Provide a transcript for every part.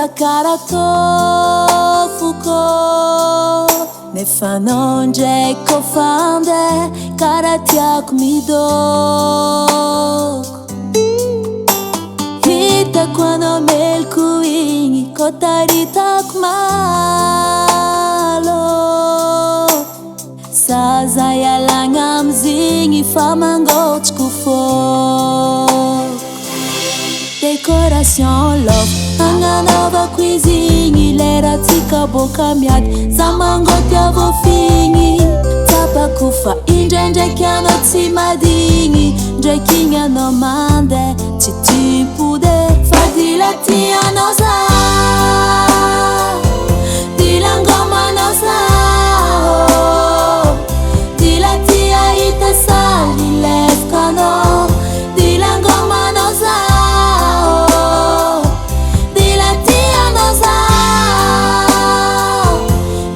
kara tofoko nefa anao ndraiky kofa andeha karaha tiako midoko. Hitako anao meloko igny kô taritako malo. Zaza ialagna amizigny fa mangotroko fôko. Décoration love agnanaovako izy igny leratsika boka miady. Za mangotiavo figny tapako fa indraindraiky anao tsy madigny. Ndraiky igny anao mandeha tsy timpode fa dila tianao za. Dila ngomanao za dila tia hita sali lefaka anao. Dila ngomanao za dila tianao za.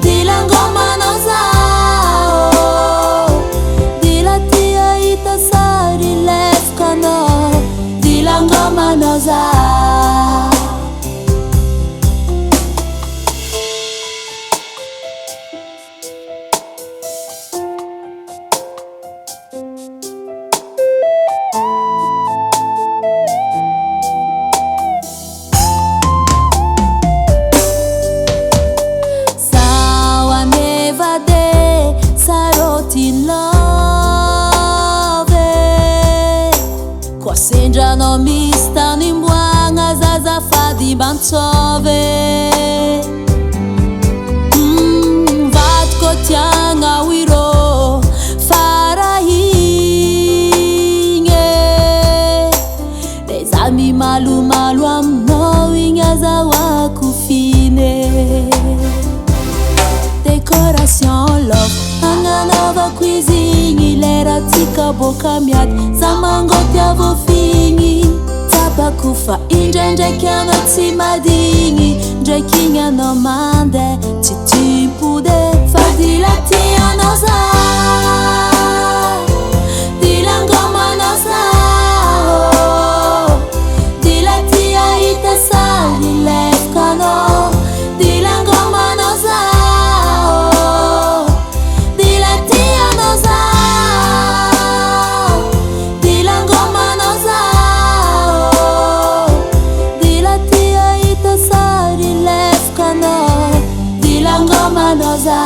Dila ngomanao za dila tia hita sali lefaka anao. Dila ngomanao za. In love koa sendra anao misy tany imboagna zazafady bantsove. Vadiko tiagna hoirô farahigny de za mimalomalo aminao igny azahoako fine. Décoration love agnanaovako izy igny leratsika boka miady. Za mangotiavo figny tapako fa indraindraiky anao tsy madigny. Ndraiky igny anao mandeha tsy timpode fa dila tianao za. Dila ngomanao za dila tia hita sali lefaka anao. Dila ngomanao za dila tianao za. Dila ngomanao za dila tia hita sali lefaka anao. Dila ngomanao za.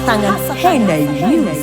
Tangan Henay Music.